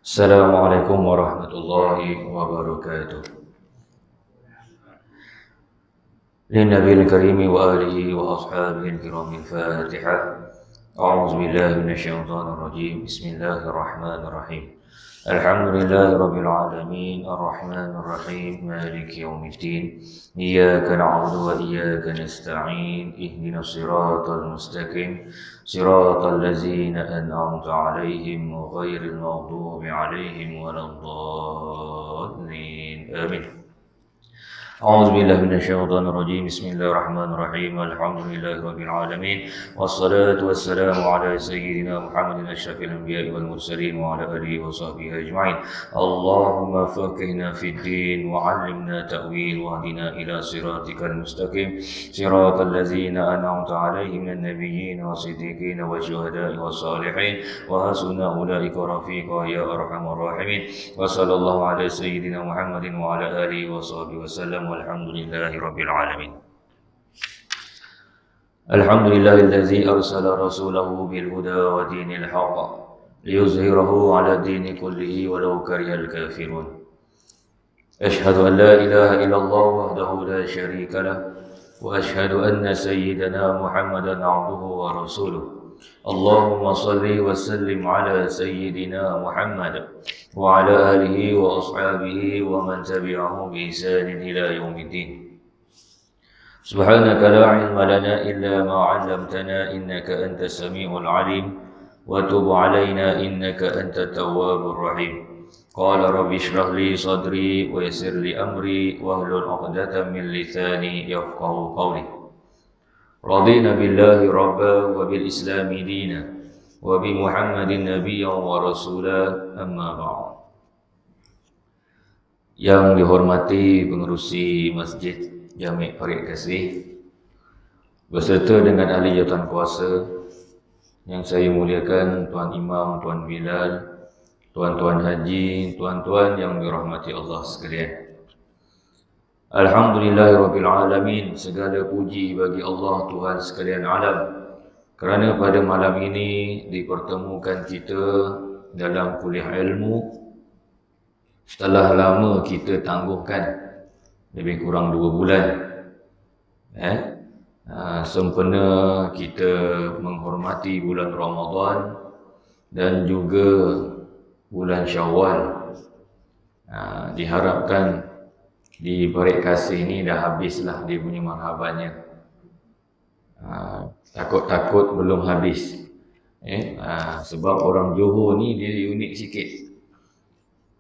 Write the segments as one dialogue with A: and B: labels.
A: Assalamualaikum warahmatullahi wabarakatuh. للنبي الكريم وآله وأصحابه الكرام الفاتحة. أعوذ بالله من الشيطان الرجيم. بسم الله الرحمن الرحيم. الحمد لله رب العالمين الرحمن الرحيم مالك يوم الدين. إياك نعبد وإياك نستعين. اهدنا الصراط المستقيم صراط الذين أنعمت عليهم غير المغضوب عليهم ولا الضالين آمين. أعوذ بالله من الشيطان الرجيم. بسم الله الرحمن الرحيم. الحمد لله رب العالمين والصلاة والسلام على سيدنا محمد أشرف الأنبياء والمرسلين وعلى آله وصحبه أجمعين. اللهم فقهنا في الدين وعلمنا تأويل واهدنا إلى صراطك المستقيم صراط الذين أنعمت عليهم من النبيين والصديقين والشهداء والصالحين وحسن أولئك رفيقا يا أرحم الراحمين. وصلى الله على سيدنا محمد وعلى آله وصحبه وسلم والحمد لله رب العالمين. الحمد لله الذي أرسل رسوله بالهدى ودين الحق ليظهره على الدين كله ولو كره الكافرون. أشهد أن لا إله إلا الله وحده لا شريك له وأشهد أن سيدنا محمدا عبده ورسوله. اللهم صل وسلم على سيدنا محمد وعلى آله وأصحابه ومن تبعه بإحسان إلى يوم الدين. سبحانك لا علم لنا إلا ما علمتنا إنك أنت السميع العليم وتب علينا إنك أنت التواب الرحيم. قال رب اشرح لي صدري ويسر لي أمري واحلل عقدة من لساني يفقهوا قولي. رضينا بالله ربا وبالإسلام دينا وبمحمد نبيا ورسولا أما بعد. Yang dihormati pengerusi Masjid Jami' Farid Kasih beserta dengan ahli jawatan kuasa yang saya muliakan, Tuan Imam, Tuan Bilal, Tuan-tuan haji, tuan-tuan yang dirahmati Allah sekalian. Alhamdulillahirabbil alamin, segala puji bagi Allah Tuhan sekalian alam, kerana pada malam ini dipertemukan kita dalam kuliah ilmu setelah lama kita tangguhkan, lebih kurang 2 bulan. Sempena kita menghormati bulan Ramadan dan juga bulan Syawal. Diharapkan di Farid Kasih ni dah habislah dia punya marhabannya. Takut-takut belum habis. Sebab orang Johor ni dia unik sikit.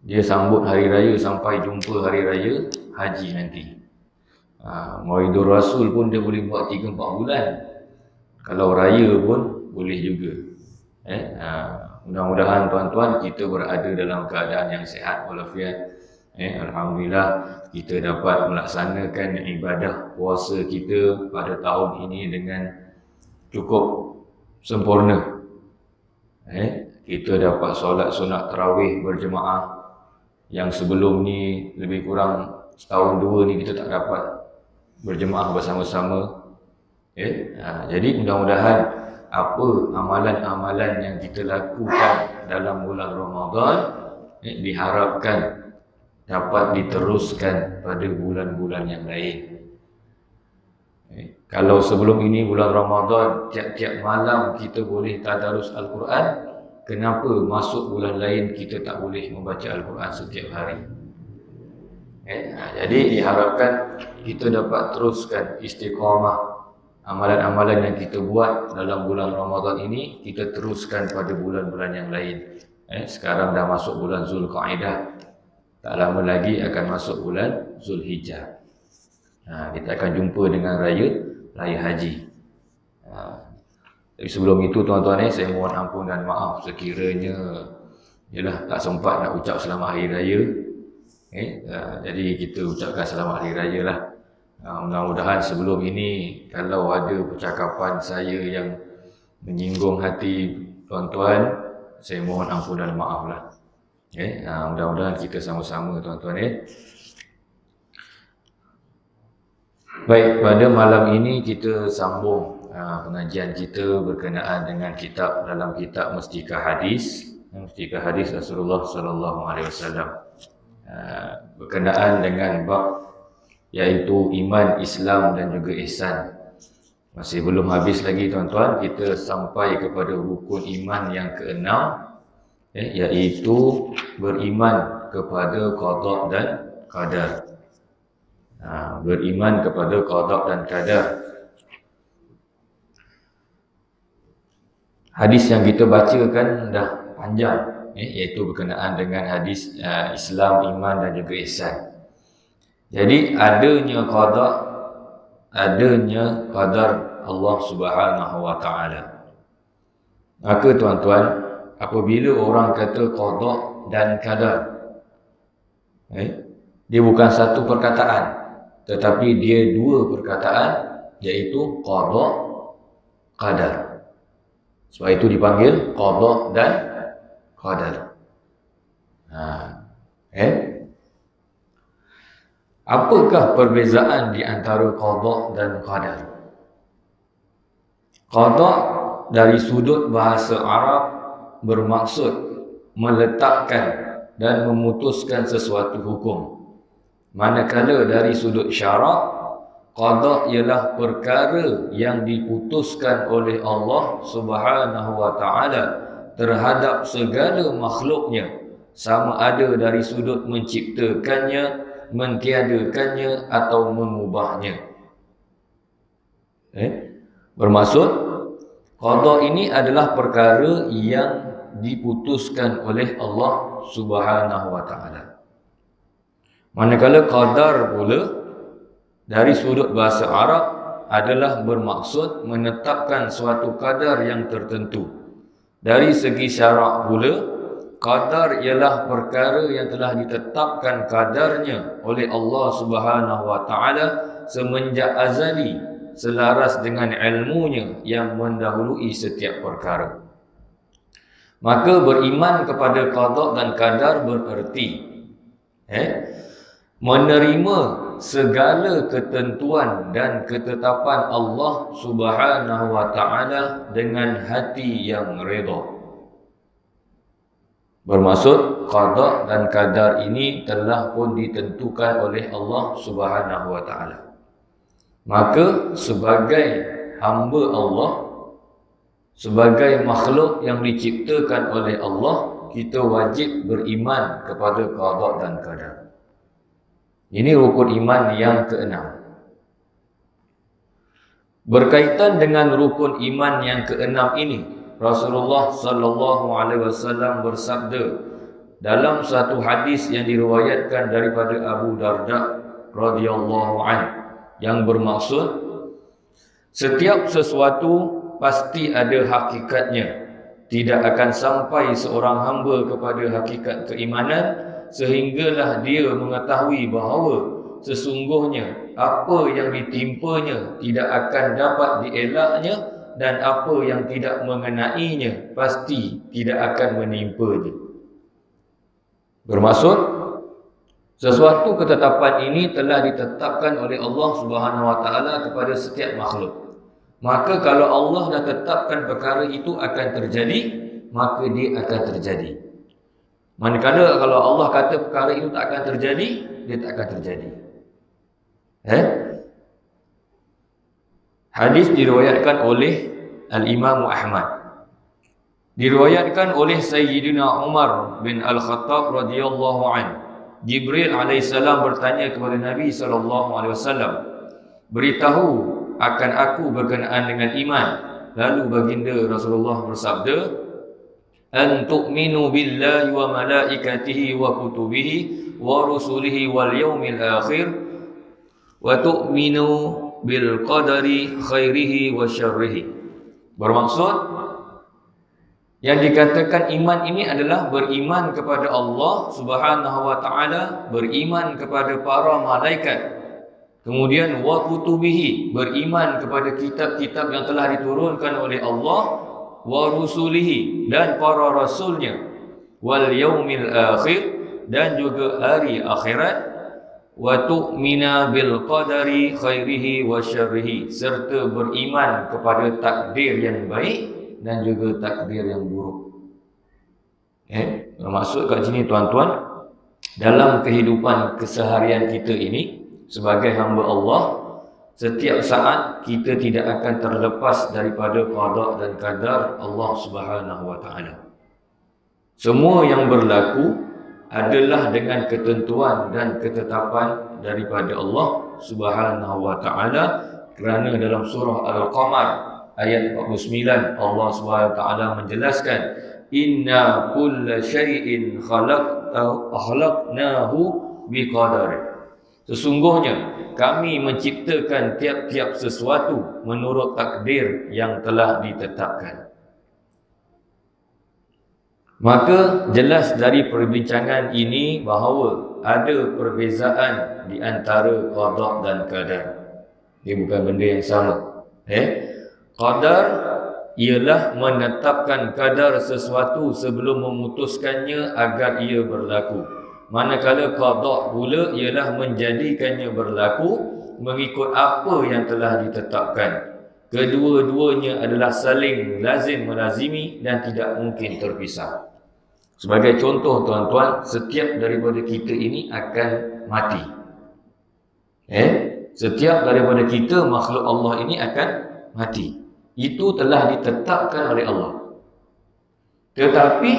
A: Dia sambut hari raya sampai jumpa hari raya haji nanti. Maulidur Rasul pun dia boleh buat 3-4 bulan. Kalau raya pun boleh juga. Mudah-mudahan tuan-tuan kita berada dalam keadaan yang sihat walafiat. Alhamdulillah kita dapat melaksanakan ibadah puasa kita pada tahun ini dengan cukup sempurna. Kita dapat solat sunat tarawih berjemaah yang sebelum ni lebih kurang setahun 2 ni kita tak dapat berjemaah bersama-sama. Jadi mudah-mudahan apa amalan-amalan yang kita lakukan dalam bulan Ramadan diharapkan dapat diteruskan pada bulan-bulan yang lain. Kalau sebelum ini bulan Ramadan tiap-tiap malam kita boleh tadarus Al-Quran, kenapa masuk bulan lain kita tak boleh membaca Al-Quran setiap hari? Jadi diharapkan kita dapat teruskan istiqamah amalan-amalan yang kita buat dalam bulan Ramadan ini, kita teruskan pada bulan-bulan yang lain. Sekarang dah masuk bulan Zulqa'dah, tak lama lagi akan masuk bulan Zulhijjah. Kita akan jumpa dengan raya haji. Tapi sebelum itu tuan-tuan saya mohon ampun dan maaf sekiranya tak sempat nak ucap selamat hari raya. Jadi kita ucapkan selamat hari raya lah. Mudah-mudahan sebelum ini kalau ada percakapan saya yang menyinggung hati tuan-tuan, saya mohon ampun dan maaf lah. Mudah-mudahan kita sama-sama tuan-tuan. Baik, pada malam ini kita sambung pengajian kita berkenaan dengan dalam kitab Mustikah Hadis. Ketika hadis Rasulullah sallallahu alaihi wasallam berkenaan dengan bab iaitu iman, Islam dan juga ihsan. Masih belum habis lagi tuan-tuan, kita sampai kepada rukun iman yang keenam, iaitu beriman kepada qada dan qadar. Beriman kepada qada dan qadar. Hadis yang kita bacakan dah panjang, iaitu berkenaan dengan hadis Islam, iman dan juga ihsan. Jadi adanya qada, adanya qadar Allah Subhanahu wa taala. Maka tuan-tuan, apabila orang kata qada dan qadar, dia bukan satu perkataan, tetapi dia dua perkataan, iaitu qada, qadar. Sebab itu dipanggil qada dan qadar. Apakah perbezaan di antara qada dan qadar? Qada dari sudut bahasa Arab bermaksud meletakkan dan memutuskan sesuatu hukum. Manakala dari sudut syarak, qada ialah perkara yang diputuskan oleh Allah Subhanahu wa taala terhadap segala makhluknya, sama ada dari sudut menciptakannya, mentiadakannya atau mengubahnya. Bermaksud qada ini adalah perkara yang diputuskan oleh Allah Subhanahu wa taala. Manakala qadar pula dari sudut bahasa Arab adalah bermaksud menetapkan suatu kadar yang tertentu. Dari segi syarak pula, qadar ialah perkara yang telah ditetapkan kadarnya oleh Allah Subhanahu wa taala semenjak azali, selaras dengan ilmunya yang mendahului setiap perkara. Maka beriman kepada qada dan qadar bererti menerima segala ketentuan dan ketetapan Allah Subhanahu wa taala dengan hati yang redha. Bermaksud qada dan qadar ini telah pun ditentukan oleh Allah Subhanahu wa taala. Maka sebagai hamba Allah, sebagai makhluk yang diciptakan oleh Allah, kita wajib beriman kepada qada dan qadar. Ini rukun iman yang keenam. Berkaitan dengan rukun iman yang keenam ini, Rasulullah sallallahu alaihi wasallam bersabda dalam satu hadis yang diriwayatkan daripada Abu Darda radhiyallahu anhu, yang bermaksud setiap sesuatu pasti ada hakikatnya. Tidak akan sampai seorang hamba kepada hakikat keimanan sehinggalah dia mengetahui bahawa sesungguhnya apa yang ditimpanya tidak akan dapat dielaknya, dan apa yang tidak mengenainya pasti tidak akan menimpanya. Bermaksud sesuatu ketetapan ini telah ditetapkan oleh Allah Subhanahu wa taala kepada setiap makhluk. Maka kalau Allah dah tetapkan perkara itu akan terjadi, maka dia akan terjadi. Manakala kalau Allah kata perkara itu tak akan terjadi, dia tak akan terjadi. Hadis diriwayatkan oleh Al-Imam Ahmad. Diriwayatkan oleh Sayyidina Umar bin Al-Khattab radhiyallahu anhu. Jibril alaihissalam bertanya kepada Nabi sallallahu alaihi wasallam, "Beritahu akan aku berkenaan dengan iman." Lalu baginda Rasulullah bersabda, "An tu'minu billahi wa malaikatihi wa kutubihi wa rusulihi wal yaumil akhir wa tu'minu bil qadari khairihi wa syarrihi." Bermaksud yang dikatakan iman ini adalah beriman kepada Allah Subhanahu wa taala, beriman kepada para malaikat, kemudian wa kutubihi, beriman kepada kitab-kitab yang telah diturunkan oleh Allah, wa rusulihi, dan para rasulnya, wal yaumil akhir, dan juga hari akhirat, wa tu'mina bil qadari khairihi wa syarrihi, serta beriman kepada takdir yang baik dan juga takdir yang buruk. Maksud kat sini tuan-tuan, dalam kehidupan keseharian kita ini sebagai hamba Allah, setiap saat kita tidak akan terlepas daripada qada dan qadar Allah Subhanahu wa taala. Semua yang berlaku adalah dengan ketentuan dan ketetapan daripada Allah Subhanahu wa taala, kerana dalam surah Al-Qamar ayat 49 Allah Subhanahu wa taala menjelaskan, inna kulla syai'in khalaqnahu biqadar. Sesungguhnya kami menciptakan tiap-tiap sesuatu menurut takdir yang telah ditetapkan. Maka jelas dari perbincangan ini bahawa ada perbezaan di antara qada dan qadar. Dia bukan benda yang sama. Qadar ialah menetapkan kadar sesuatu sebelum memutuskannya agar ia berlaku. Manakala qada pula ialah menjadikannya berlaku mengikut apa yang telah ditetapkan. Kedua-duanya adalah saling lazim melazimi dan tidak mungkin terpisah. Sebagai contoh tuan-tuan, setiap daripada kita ini akan mati. Setiap daripada kita, makhluk Allah ini akan mati. Itu telah ditetapkan oleh Allah. Tetapi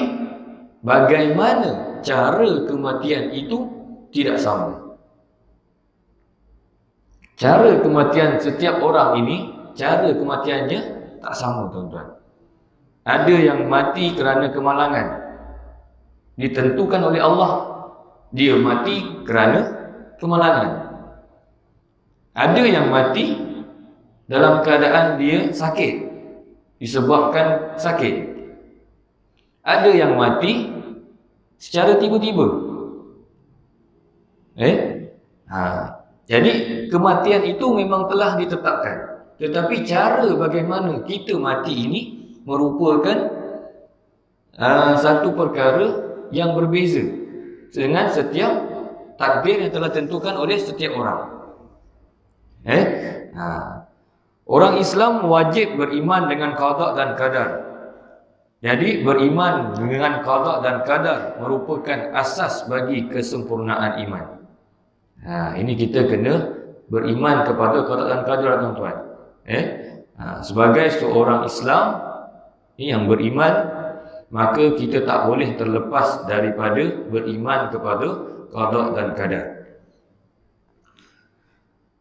A: bagaimana cara kematian itu tidak sama. Cara kematian setiap orang ini, cara kematiannya tak sama tuan-tuan. Ada yang mati kerana kemalangan, ditentukan oleh Allah. Dia mati kerana kemalangan. Ada yang mati dalam keadaan dia sakit, disebabkan sakit. Ada yang mati secara tiba-tiba. Jadi kematian itu memang telah ditetapkan. Tetapi cara bagaimana kita mati ini merupakan satu perkara yang berbeza dengan setiap takdir yang telah tentukan oleh setiap orang. Orang Islam wajib beriman dengan qada dan qadar. Jadi beriman dengan qada dan qadar merupakan asas bagi kesempurnaan iman. Ini kita kena beriman kepada qada dan qadar tuan-tuan. Sebagai seorang Islam yang beriman, maka kita tak boleh terlepas daripada beriman kepada qada dan qadar.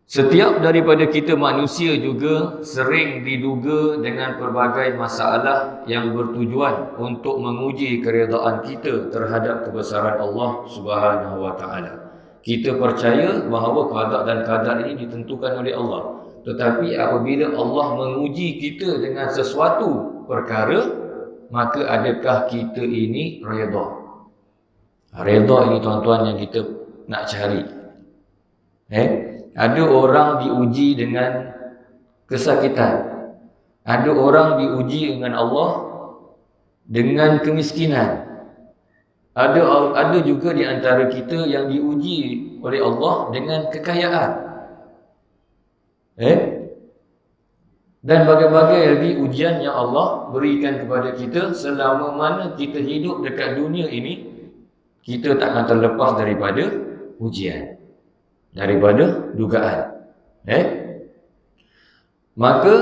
A: Setiap daripada kita manusia juga sering diduga dengan pelbagai masalah yang bertujuan untuk menguji keredaan kita terhadap kebesaran Allah Subhanahu wa taala. Kita percaya bahawa qada dan qadar ini ditentukan oleh Allah. Tetapi apabila Allah menguji kita dengan sesuatu perkara, maka adakah kita ini redha? Redha ini tuan-tuan yang kita nak cari. Ada orang diuji dengan kesakitan. Ada orang diuji dengan Allah dengan kemiskinan. Ada juga di antara kita yang diuji oleh Allah dengan kekayaan. Dan berbagai lagi ujian yang Allah berikan kepada kita selama mana kita hidup dekat dunia ini. Kita tak akan terlepas daripada ujian, daripada dugaan. Maka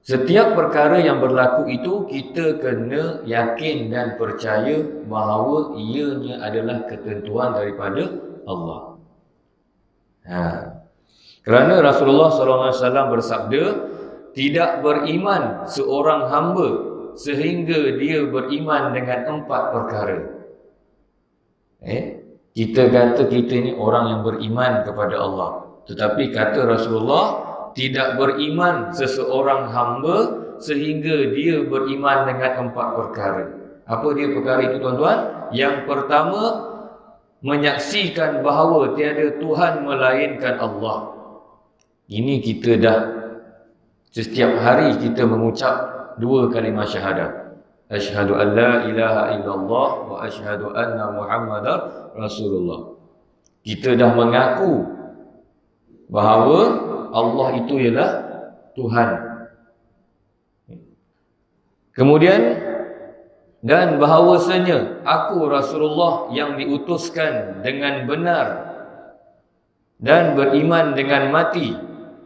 A: setiap perkara yang berlaku itu kita kena yakin dan percaya bahawa ianya adalah ketentuan daripada Allah. Kerana Rasulullah SAW bersabda, tidak beriman seorang hamba sehingga dia beriman dengan 4 perkara. Kita kata kita ni orang yang beriman kepada Allah. Tetapi kata Rasulullah, tidak beriman seseorang hamba sehingga dia beriman dengan 4 perkara. Apa dia perkara itu tuan-tuan? Yang pertama, menyaksikan bahawa tiada Tuhan melainkan Allah. Ini kita dah setiap hari kita mengucap 2 kalimah syahadat. Asyhadu an la ilaha illallah wa asyhadu anna Muhammadar Rasulullah. Kita dah mengaku bahawa Allah itu ialah Tuhan. Kemudian dan bahawasanya aku Rasulullah yang diutuskan dengan benar dan beriman dengan mati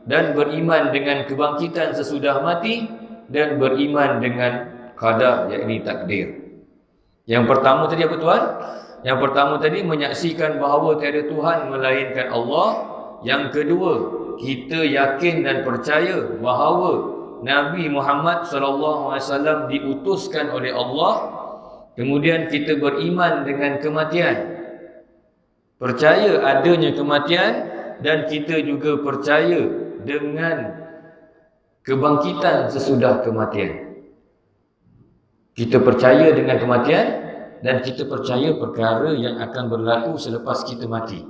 A: dan beriman dengan kebangkitan sesudah mati dan beriman dengan qadar, yakni takdir. Yang pertama tadi apa tuan? Yang pertama tadi menyaksikan bahawa tiada Tuhan melainkan Allah. Yang kedua, kita yakin dan percaya bahawa Nabi Muhammad SAW diutuskan oleh Allah. Kemudian kita beriman dengan kematian, percaya adanya kematian, dan kita juga percaya dengan kebangkitan sesudah kematian. Kita percaya dengan kematian dan kita percaya perkara yang akan berlaku selepas kita mati.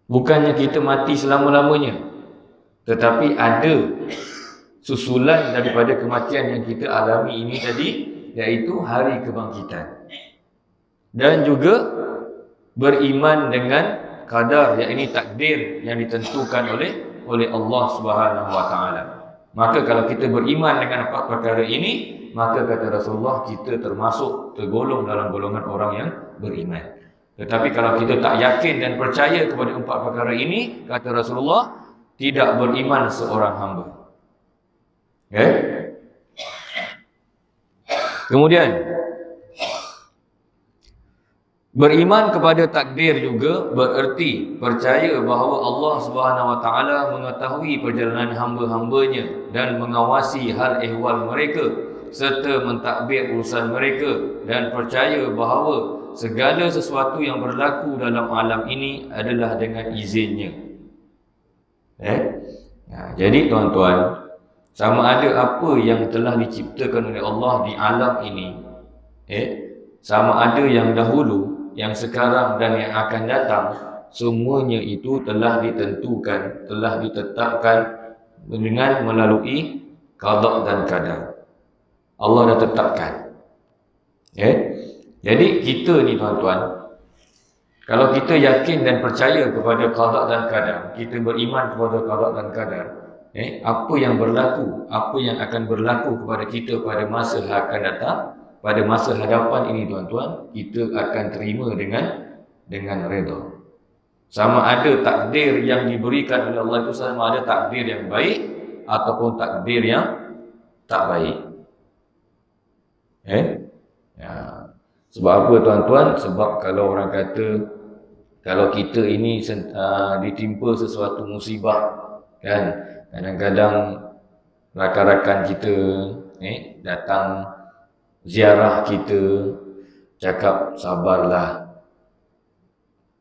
A: Bukannya kita mati selama-lamanya, tetapi ada susulan daripada kematian yang kita alami ini tadi, iaitu hari kebangkitan. Dan juga beriman dengan qadar, yakni takdir yang ditentukan oleh Allah Subhanahu wa taala. Maka kalau kita beriman dengan empat perkara ini, maka kata Rasulullah kita termasuk tergolong dalam golongan orang yang beriman. Tetapi kalau kita tak yakin dan percaya kepada empat perkara ini, kata Rasulullah, tidak beriman seorang hamba. Okay? Kemudian beriman kepada takdir juga bererti percaya bahawa Allah Subhanahu wa taala mengetahui perjalanan hamba-hambanya dan mengawasi hal ehwal mereka serta mentadbir urusan mereka, dan percaya bahawa segala sesuatu yang berlaku dalam alam ini adalah dengan izinnya. Jadi tuan-tuan, sama ada apa yang telah diciptakan oleh Allah di alam ini, sama ada yang dahulu, yang sekarang dan yang akan datang, semuanya itu telah ditentukan, telah ditetapkan dengan melalui qada dan qadar. Allah dah tetapkan. Jadi kita ni tuan-tuan, kalau kita yakin dan percaya kepada qada dan qadar, kita beriman kepada qada dan qadar, apa yang berlaku, apa yang akan berlaku kepada kita pada masa yang akan datang, pada masa hadapan ini tuan-tuan, kita akan terima dengan redha. Sama ada takdir yang diberikan oleh Allah itu sama ada takdir yang baik ataupun takdir yang tak baik. Sebab apa tuan-tuan? Sebab kalau orang kata, kalau kita ini ditimpa sesuatu musibah, kan, kadang-kadang rakan-rakan kita datang ziarah kita, cakap sabarlah.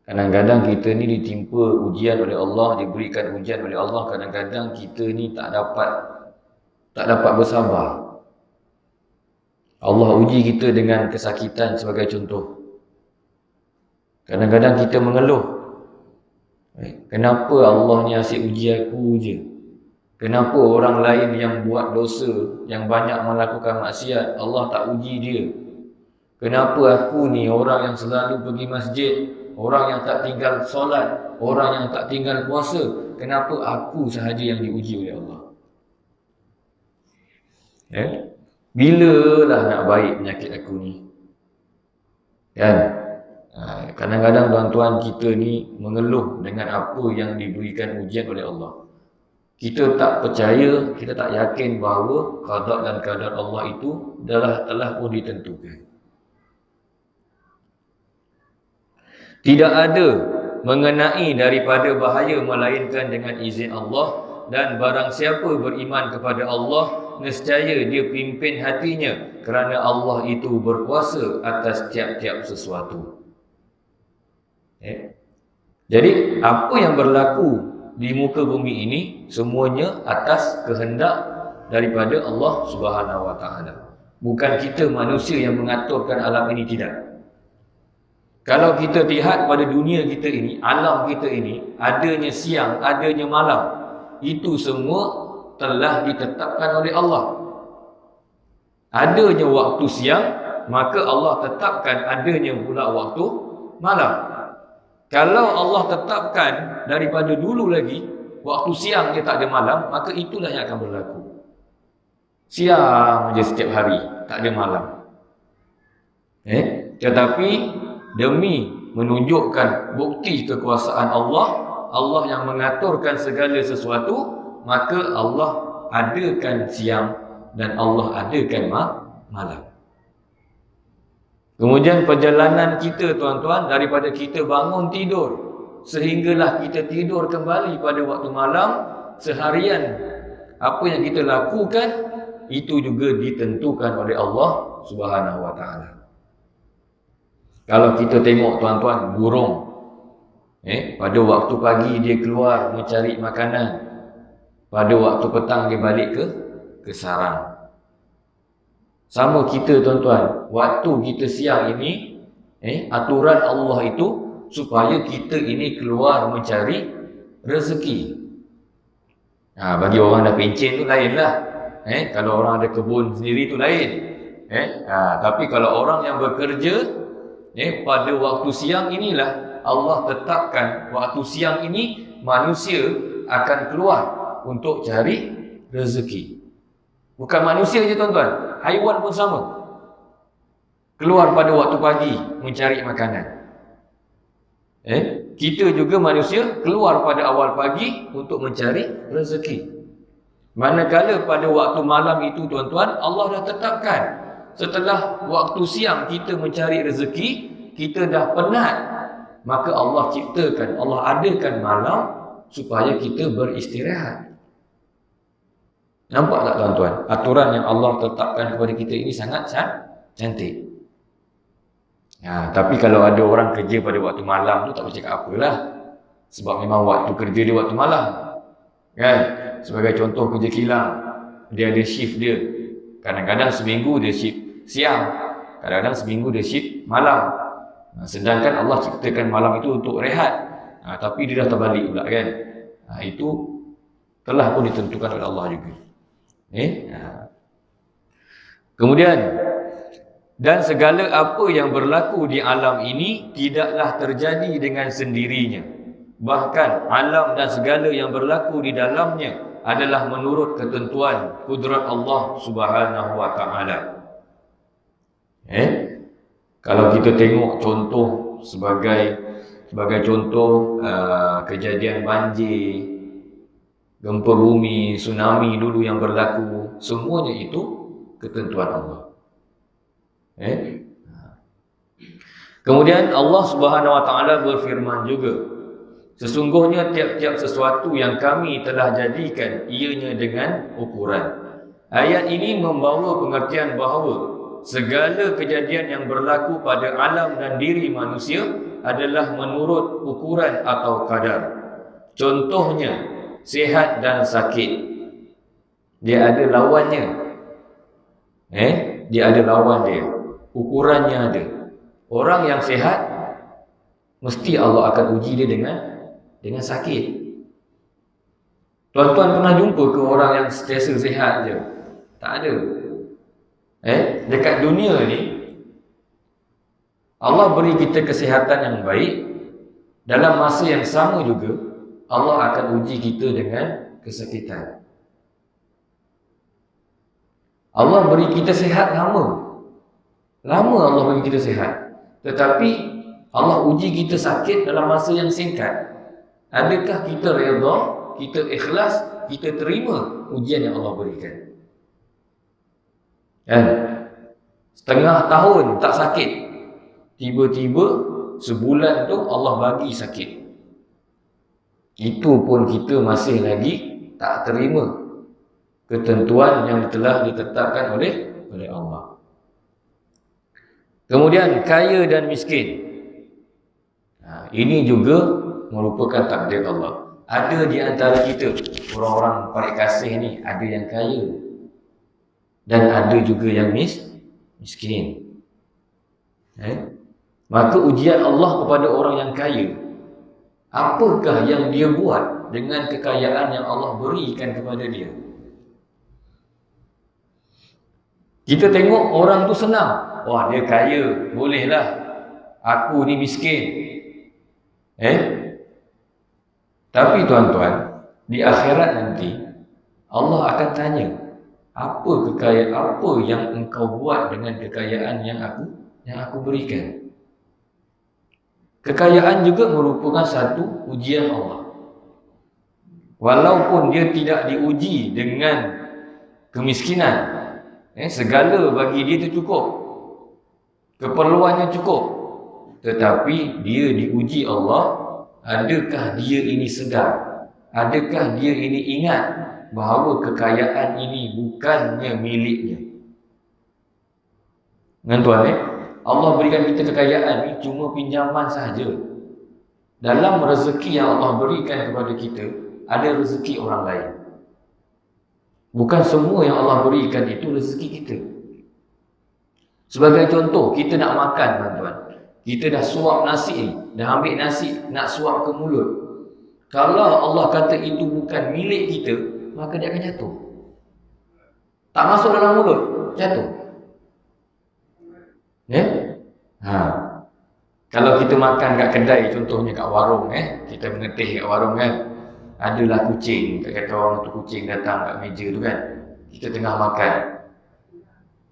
A: Kadang-kadang kita ni ditimpa ujian oleh Allah, diberikan ujian oleh Allah, kadang-kadang kita ni tak dapat bersabar. Allah uji kita dengan kesakitan sebagai contoh. Kadang-kadang kita mengeluh, kenapa Allah ni asyik uji aku je? Kenapa orang lain yang buat dosa, yang banyak melakukan maksiat, Allah tak uji dia? Kenapa aku ni orang yang selalu pergi masjid, orang yang tak tinggal solat, orang yang tak tinggal puasa, kenapa aku sahaja yang diuji oleh Allah? Bila lah nak baik penyakit aku ni? Kan? Kadang-kadang tuan-tuan kita ni mengeluh dengan apa yang diberikan ujian oleh Allah. Kita tak percaya, kita tak yakin bahawa qada dan qadar Allah itu telah pun ditentukan. Tidak ada mengenai daripada bahaya melainkan dengan izin Allah, dan barang siapa beriman kepada Allah, nescaya dia pimpin hatinya, kerana Allah itu berkuasa atas tiap-tiap sesuatu. Jadi apa yang berlaku di muka bumi ini semuanya atas kehendak daripada Allah Subhanahu wa taala. Bukan kita manusia yang mengaturkan alam ini, tidak. Kalau kita lihat pada dunia kita ini, alam kita ini, adanya siang, adanya malam, itu semua telah ditetapkan oleh Allah. Adanya waktu siang, maka Allah tetapkan adanya pula waktu malam. Kalau Allah tetapkan daripada dulu lagi waktu siang dia tak ada malam, maka itulah yang akan berlaku. Siang je setiap hari, tak ada malam. Tetapi demi menunjukkan bukti kekuasaan Allah, Allah yang mengaturkan segala sesuatu, maka Allah adakan siang dan Allah adakan malam. Kemudian perjalanan kita tuan-tuan, daripada kita bangun tidur sehinggalah kita tidur kembali pada waktu malam, seharian apa yang kita lakukan itu juga ditentukan oleh Allah Subhanahu wa taala. Kalau kita tengok tuan-tuan, burung pada waktu pagi dia keluar mencari makanan, pada waktu petang dia balik ke sarang. Sama kita tuan-tuan, waktu kita siang ini aturan Allah itu supaya kita ini keluar mencari rezeki. Bagi orang dah pencen tu lainlah. Kalau orang ada kebun sendiri tu lain. Tapi kalau orang yang bekerja pada waktu siang inilah Allah tetapkan waktu siang ini manusia akan keluar untuk cari rezeki. Bukan manusia je tuan-tuan, haiwan pun sama. Keluar pada waktu pagi mencari makanan. Kita juga manusia keluar pada awal pagi untuk mencari rezeki. Manakala pada waktu malam itu tuan-tuan, Allah dah tetapkan setelah waktu siang kita mencari rezeki, kita dah penat, maka Allah ciptakan, Allah adakan malam supaya kita beristirahat. Nampak tak tuan-tuan? Aturan yang Allah tetapkan kepada kita ini sangat cantik. Tapi kalau ada orang kerja pada waktu malam tu tak boleh cakap apalah. Sebab memang waktu kerja dia waktu malam. Kan? Sebagai contoh kerja kilang, dia ada shift dia. Kadang-kadang seminggu dia shift siang, kadang-kadang seminggu dia shift malam. Sedangkan Allah ciptakan malam itu untuk rehat. Tapi dia dah terbalik pula kan. Itu telah pun ditentukan oleh Allah juga. Kemudian, dan segala apa yang berlaku di alam ini tidaklah terjadi dengan sendirinya. Bahkan alam dan segala yang berlaku di dalamnya adalah menurut ketentuan kudrat Allah Subhanahu wa taala. Kalau kita tengok contoh sebagai contoh kejadian banjir, gempa bumi, tsunami dulu yang berlaku, semuanya itu ketentuan Allah. Kemudian Allah Subhanahu wa taala berfirman juga, sesungguhnya tiap-tiap sesuatu yang kami telah jadikan ianya dengan ukuran. Ayat ini membawa pengertian bahawa segala kejadian yang berlaku pada alam dan diri manusia adalah menurut ukuran atau kadar. Contohnya, sihat dan sakit, dia ada lawannya. Dia ada lawan dia. Ukurannya ada. Orang yang sihat mesti Allah akan uji dia dengan sakit. Tuan-tuan pernah jumpa ke orang yang sentiasa sihat je? Tak ada. Dekat dunia ni Allah beri kita kesihatan yang baik, dalam masa yang sama juga Allah akan uji kita dengan kesakitan. Allah beri kita sihat lama Allah beri kita sihat, tetapi Allah uji kita sakit dalam masa yang singkat. Adakah kita redha, kita ikhlas, kita terima ujian yang Allah berikan? Setengah tahun tak sakit, tiba-tiba sebulan tu Allah bagi sakit. Itu pun kita masih lagi tak terima ketentuan yang telah ditetapkan oleh Allah. Kemudian kaya dan miskin, ini juga merupakan takdir Allah. Ada di antara kita, orang-orang parik kasih ni, ada yang kaya dan ada juga yang miskin. Maka ujian Allah kepada orang yang kaya, apakah yang dia buat dengan kekayaan yang Allah berikan kepada dia? Kita tengok orang tu senang, wah dia kaya, bolehlah, aku ni miskin. Tapi tuan-tuan, di akhirat nanti Allah akan tanya, apa kekayaan, apa yang engkau buat dengan kekayaan yang yang aku berikan. Kekayaan juga merupakan satu ujian Allah. Walaupun dia tidak diuji dengan kemiskinan, segala bagi dia itu cukup, keperluannya cukup, tetapi dia diuji Allah. Adakah dia ini sedar? Adakah dia ini ingat bahawa kekayaan ini bukannya miliknya? Tuan, Allah berikan kita kekayaan ini cuma pinjaman sahaja. Dalam rezeki yang Allah berikan kepada kita, ada rezeki orang lain. Bukan semua yang Allah berikan itu rezeki kita. Sebagai contoh, kita nak makan, tuan-tuan. Kita dah suap nasi, dah ambil nasi, nak suap ke mulut. Kalau Allah kata itu bukan milik kita, maka dia akan jatuh. Tak masuk dalam mulut, jatuh. Kalau kita makan kat kedai, contohnya kat warung, kita mengetih kat warung kan, adalah kucing, kata orang tu kucing datang kat meja tu kan, kita tengah makan.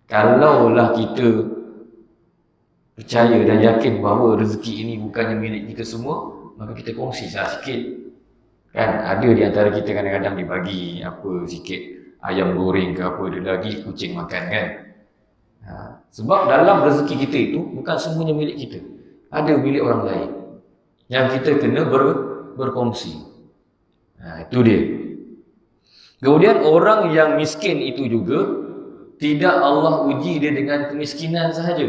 A: Kalaulah kita percaya dan yakin bahawa rezeki ini bukannya milik kita semua, maka kita kongsi sikit. Kan ada di antara kita kadang-kadang dibagi apa sikit ayam goreng ke apa dia lagi, kucing makan kan. Sebab dalam rezeki kita itu bukan semuanya milik kita. Ada milik orang lain yang kita kena berkongsi. Itu dia. Kemudian orang yang miskin itu juga tidak Allah uji dia dengan kemiskinan sahaja.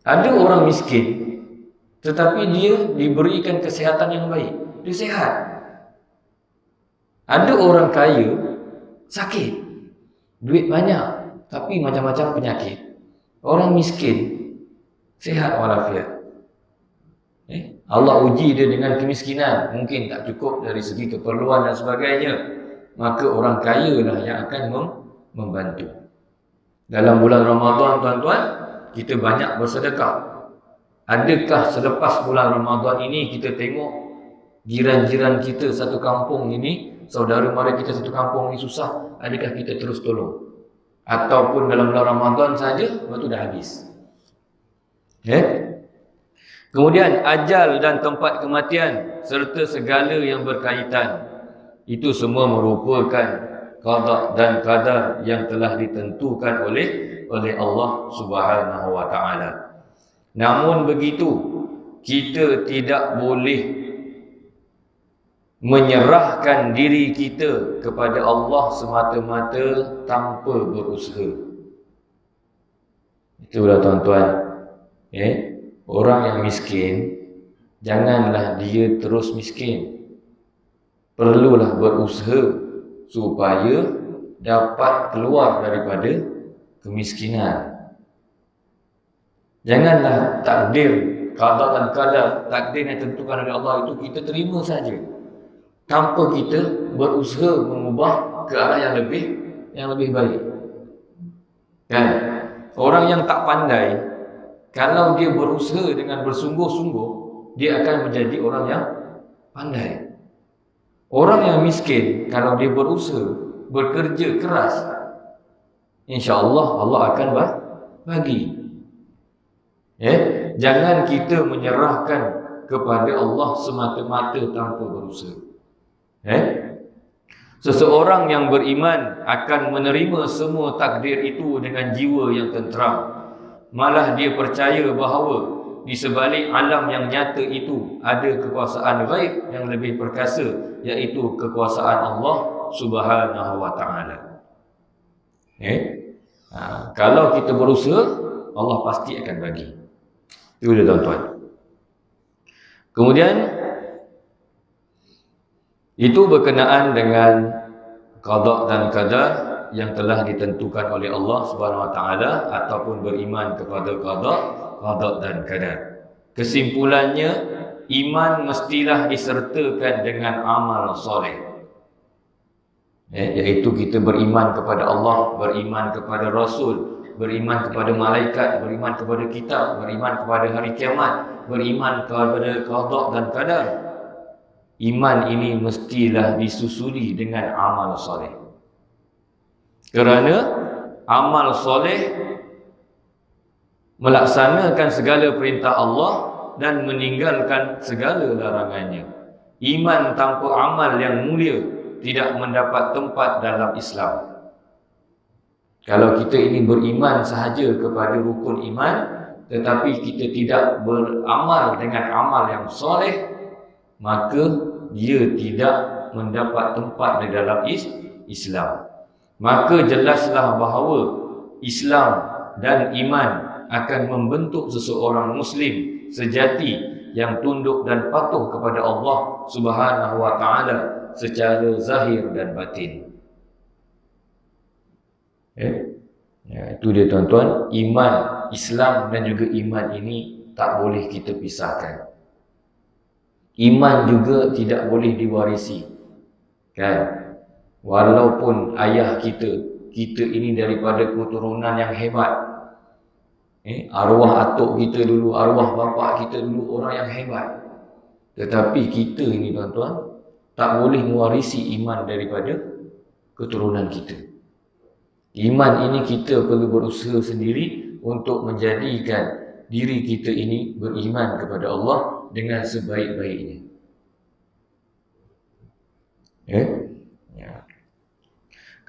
A: Ada orang miskin tetapi dia diberikan kesihatan yang baik, dia sihat. Ada orang kaya sakit, duit banyak tapi macam-macam penyakit. Orang miskin sihat walafiat. Allah uji dia dengan kemiskinan, mungkin tak cukup dari segi keperluan dan sebagainya, maka orang kaya lah yang akan membantu. Dalam bulan Ramadan, tuan-tuan, kita banyak bersedekah. Adakah selepas bulan Ramadan ini kita tengok jiran-jiran kita satu kampung ini, saudara mara kita satu kampung ini susah, adakah kita terus tolong? Ataupun dalam bulan Ramadan saja, lepas tu dah habis. Kemudian ajal dan tempat kematian serta segala yang berkaitan, itu semua merupakan qada dan qadar yang telah ditentukan oleh Allah Subhanahu wa taala. Namun begitu, kita tidak boleh menyerahkan diri kita kepada Allah semata-mata tanpa berusaha. Itulah tuan-tuan. Orang yang miskin, janganlah dia terus miskin. Perlulah berusaha supaya dapat keluar daripada kemiskinan. Janganlah takdir, qada dan qadar, takdir yang ditentukan oleh Allah itu kita terima saja, tanpa kita berusaha mengubah ke arah yang lebih baik. Kan? Orang yang tak pandai, kalau dia berusaha dengan bersungguh-sungguh, dia akan menjadi orang yang pandai. Orang yang miskin, kalau dia berusaha, bekerja keras, insya-Allah Allah akan bagi. Jangan kita menyerahkan kepada Allah semata-mata tanpa berusaha. Seseorang yang beriman akan menerima semua takdir itu dengan jiwa yang tenteram. Malah dia percaya bahawa di sebalik alam yang nyata itu ada kekuasaan ghaib yang lebih perkasa, iaitu kekuasaan Allah Subhanahu wa taala. Kalau kita berusaha, Allah pasti akan bagi. Itu dia tuan-tuan. Kemudian itu berkenaan dengan qada dan qadar yang telah ditentukan oleh Allah Subhanahu wa taala, ataupun beriman kepada qada dan qadar. Kesimpulannya, iman mestilah disertakan dengan amal soleh. Iaitu kita beriman kepada Allah, beriman kepada Rasul, beriman kepada malaikat, beriman kepada kitab, beriman kepada hari kiamat, beriman kepada qada dan qadar. Iman ini mestilah disusuli dengan amal soleh. Kerana amal soleh melaksanakan segala perintah Allah dan meninggalkan segala larangannya. Iman tanpa amal yang mulia tidak mendapat tempat dalam Islam. Kalau kita ini beriman sahaja kepada rukun iman, tetapi kita tidak beramal dengan amal yang soleh, maka dia tidak mendapat tempat di dalam Islam. Maka jelaslah bahawa Islam dan iman akan membentuk seseorang Muslim sejati yang tunduk dan patuh kepada Allah Subhanahu wa taala secara zahir dan batin. Itu dia tuan-tuan, iman Islam dan juga iman ini tak boleh kita pisahkan. Iman juga tidak boleh diwarisi, kan? Walaupun ayah kita ini daripada keturunan yang hebat, arwah atuk kita dulu, arwah bapa kita dulu orang yang hebat, tetapi kita ini tuan-tuan tak boleh mewarisi iman daripada keturunan kita. Iman ini kita perlu berusaha sendiri untuk menjadikan diri kita ini beriman kepada Allah dengan sebaik-baiknya.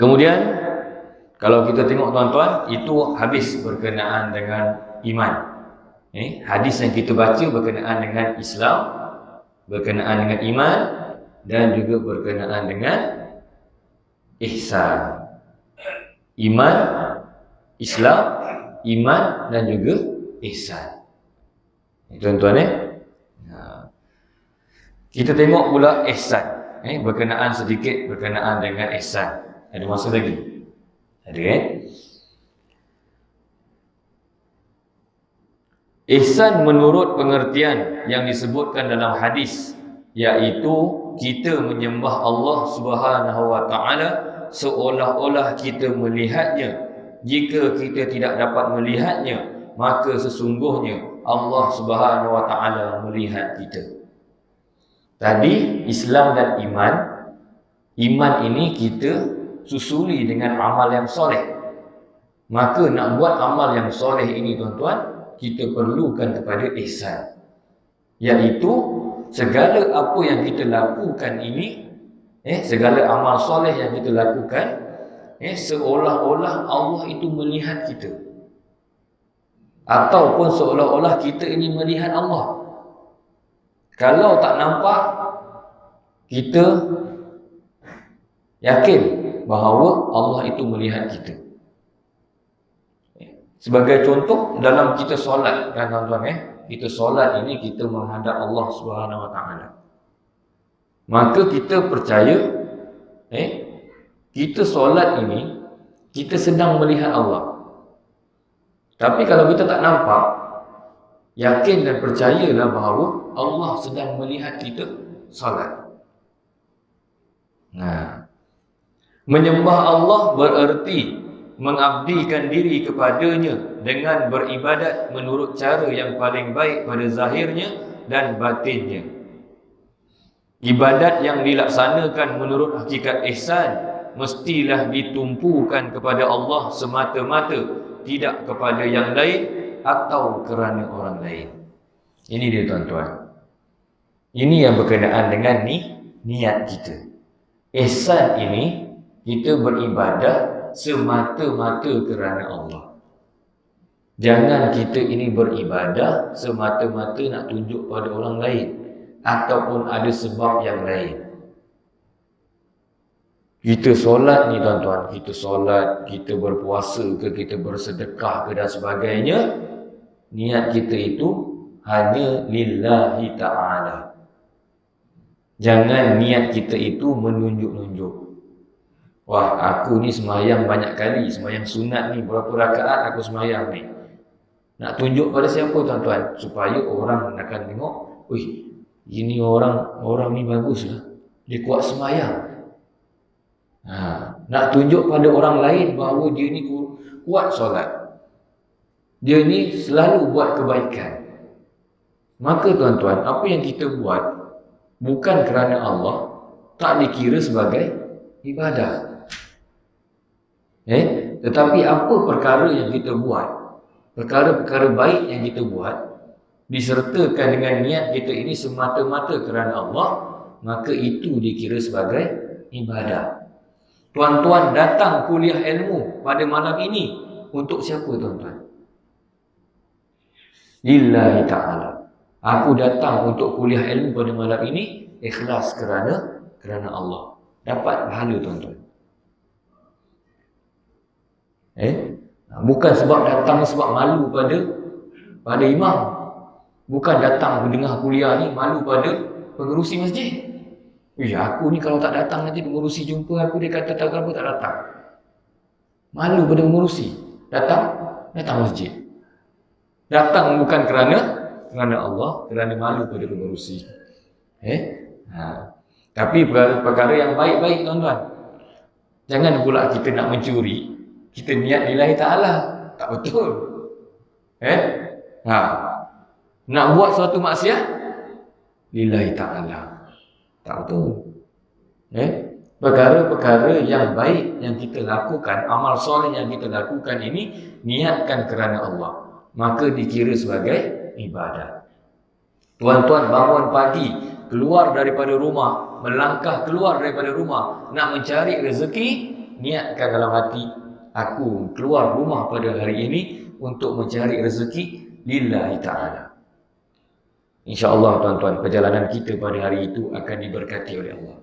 A: Kemudian kalau kita tengok tuan-tuan, itu habis berkenaan dengan iman. Hadis yang kita baca berkenaan dengan Islam, berkenaan dengan iman, dan juga berkenaan dengan ihsan. Iman, Islam, iman dan juga ihsan. Tuan-tuan kita tengok pula ihsan. Berkenaan sedikit berkenaan dengan ihsan. Ada masa lagi? Ada Ihsan menurut pengertian yang disebutkan dalam hadis, iaitu kita menyembah Allah Subhanahu wa taala seolah-olah kita melihatnya. Jika kita tidak dapat melihatnya, maka sesungguhnya Allah Subhanahu wa taala melihat kita. Tadi Islam dan iman. Iman ini kita susuli dengan amal yang soleh. Maka nak buat amal yang soleh ini tuan-tuan, kita perlukan kepada ihsan, iaitu segala apa yang kita lakukan ini, segala amal soleh yang kita lakukan, seolah-olah Allah itu melihat kita, ataupun seolah-olah kita ini melihat Allah. Kalau tak nampak, kita yakin bahawa Allah itu melihat kita. Sebagai contoh, dalam kita solat, kan tuan-tuan, kita solat ini kita menghadap Allah Subhanahu wa taala. Maka kita percaya, kita solat ini kita sedang melihat Allah. Tapi kalau kita tak nampak, yakin dan percayalah bahawa Allah sedang melihat kita solat. Menyembah Allah bererti mengabdikan diri kepadanya dengan beribadat menurut cara yang paling baik pada zahirnya dan batinnya. Ibadat yang dilaksanakan menurut hakikat ihsan mestilah ditumpukan kepada Allah semata-mata, tidak kepada yang lain atau kerana orang lain. Ini dia tuan-tuan. Ini yang berkenaan dengan niat kita. Ihsan ini kita beribadah semata-mata kerana Allah. Jangan kita ini beribadah semata-mata nak tunjuk pada orang lain ataupun ada sebab yang lain. Kita solat ni tuan-tuan, kita solat, kita berpuasa ke, kita bersedekah ke dan sebagainya, niat kita itu hanya lillahi ta'ala. Jangan niat kita itu menunjuk-nunjuk. Wah, aku ni semayang banyak kali, semayang sunat ni berapa rakaat aku semayang ni. Nak tunjuk pada siapa tuan-tuan? Supaya orang akan tengok, wih, ini orang ni baguslah, dia kuat semayang. Nak tunjuk pada orang lain bahawa dia ni kuat solat, dia ni selalu buat kebaikan. Maka tuan-tuan, apa yang kita buat bukan kerana Allah, tak dikira sebagai ibadah. Tetapi apa perkara yang kita buat perkara-perkara baik yang kita buat disertakan dengan niat kita ini semata-mata kerana Allah, maka itu dikira sebagai ibadah. Tuan-tuan datang kuliah ilmu pada malam ini untuk siapa tuan-tuan? Lillahi ta'ala. Aku datang untuk kuliah ilmu pada malam ini ikhlas kerana Allah. Dapat pahala tuan-tuan. Bukan sebab datang sebab malu pada imam. Bukan datang mendengar kuliah ni malu pada pengerusi masjid. Aku ni kalau tak datang nanti pengerusi jumpa aku, dia kata tak apa, tak datang. Malu pada pengerusi. Datang masjid. Datang bukan kerana Allah, kerana malu pada pengerusi. Tapi perkara yang baik-baik tuan-tuan. Jangan pula kita nak mencuri, kita niat lillahi ta'ala. Tak betul. Nak buat suatu maksiat lillahi ta'ala. Tak betul. Perkara-perkara yang baik yang kita lakukan, amal soleh yang kita lakukan ini niatkan kerana Allah, maka dikira sebagai ibadah. Tuan-tuan bangun pagi, keluar daripada rumah, melangkah keluar daripada rumah nak mencari rezeki, niatkan dalam hati, aku keluar rumah pada hari ini untuk mencari rezeki lillahi ta'ala. InsyaAllah tuan-tuan, perjalanan kita pada hari itu akan diberkati oleh Allah.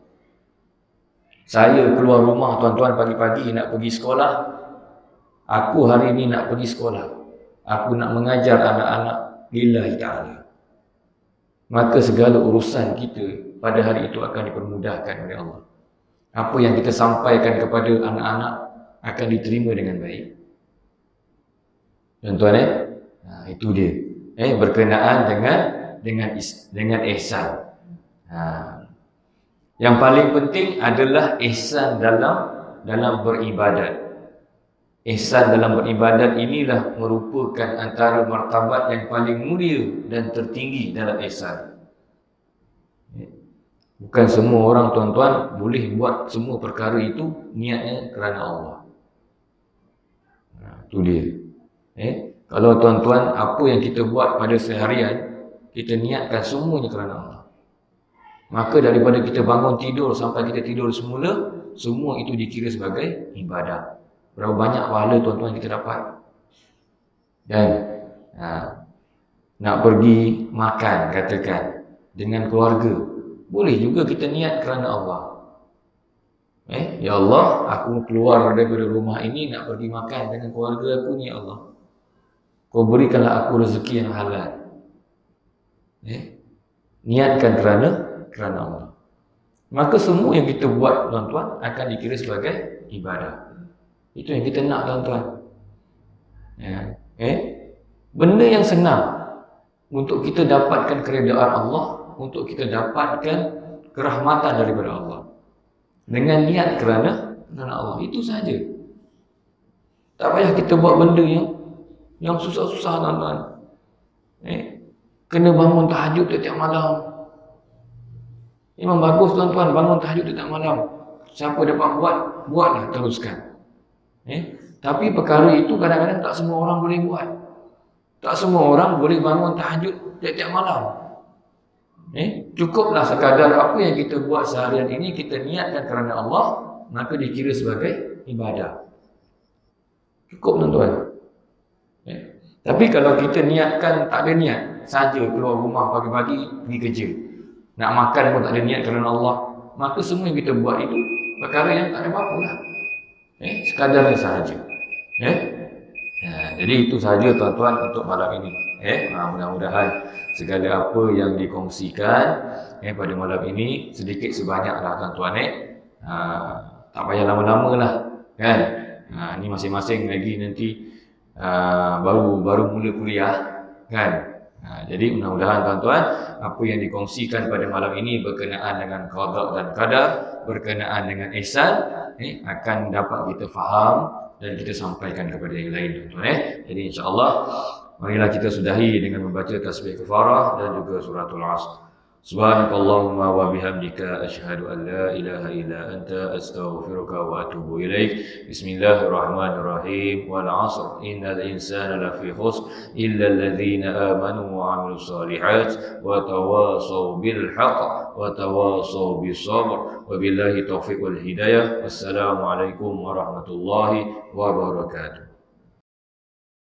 A: Saya keluar rumah tuan-tuan pagi-pagi nak pergi sekolah. Aku hari ini nak pergi sekolah. Aku nak mengajar anak-anak lillahi ta'ala. Maka segala urusan kita pada hari itu akan dipermudahkan oleh Allah. Apa yang kita sampaikan kepada anak-anak akan diterima dengan baik. Tuan-tuan itu dia. Berkenaan dengan ihsan. Yang paling penting adalah ihsan dalam beribadat. Ihsan dalam beribadat inilah merupakan antara martabat yang paling mulia dan tertinggi dalam ihsan. Bukan semua orang tuan-tuan boleh buat semua perkara itu niatnya kerana Allah. Itu dia. Kalau tuan-tuan apa yang kita buat pada seharian, kita niatkan semuanya kerana Allah, maka daripada kita bangun tidur sampai kita tidur semula, semua itu dikira sebagai ibadah. Berapa banyak pahala tuan-tuan kita dapat. Dan nak pergi makan katakan dengan keluarga, boleh juga kita niat kerana Allah. Ya Allah, aku keluar daripada rumah ini nak pergi makan dengan keluarga aku ni, ya Allah, Kau berikanlah aku rezeki yang halal. Niatkan kerana Allah. Maka semua yang kita buat tuan-tuan akan dikira sebagai ibadah. Itu yang kita nak tuan-tuan. Benda yang senang untuk kita dapatkan keredaan Allah, untuk kita dapatkan kerahmatan daripada Allah, dengan niat kerana Allah. Itu saja. Tak payah kita buat benda yang susah-susah tuan-tuan. Kena bangun tahajud setiap malam. Memang bagus tuan-tuan bangun tahajud setiap malam. Siapa dapat buatlah, teruskan. Tapi perkara itu kadang-kadang tak semua orang boleh buat. Tak semua orang boleh bangun tahajud setiap malam. Cukuplah sekadar apa yang kita buat seharian ini kita niatkan kerana Allah, maka dikira sebagai ibadah. Cukup tuan-tuan. Tapi kalau kita niatkan tak ada niat, saja keluar rumah pagi-pagi pergi kerja, nak makan pun tak ada niat kerana Allah, maka semua yang kita buat itu perkara yang tak ada apa-apa lah. Sekadarnya sahaja. Jadi itu sahaja tuan-tuan untuk malam ini. Mudah-mudahan segala apa yang dikongsikan pada malam ini sedikit sebanyaklah tuan-tuan. Tak payah lama-lama lah kan. Ini masing-masing lagi nanti baru mula kuliah kan. Jadi mudah-mudahan tuan-tuan apa yang dikongsikan pada malam ini berkenaan dengan qada dan qadar, berkenaan dengan ihsan, akan dapat kita faham dan kita sampaikan kepada yang lain tuan-tuan. Jadi insya-Allah marilah kita sudahi dengan membaca tasbih kafarah dan juga suratul Asr. Subhanakallahumma wa bihamdika asyhadu an la ilaha illa anta astaghfiruka wa atubu ilaik. Bismillahirrahmanirrahim. Wal 'asr innal insana lafi khusr illa alladhina amanu wa 'amilus solihat wa tawasaw bil haqq wa tawasaw bis sabr. Wabillahi taufiq wal hidayah. Wassalamu alaikum warahmatullahi wabarakatuh.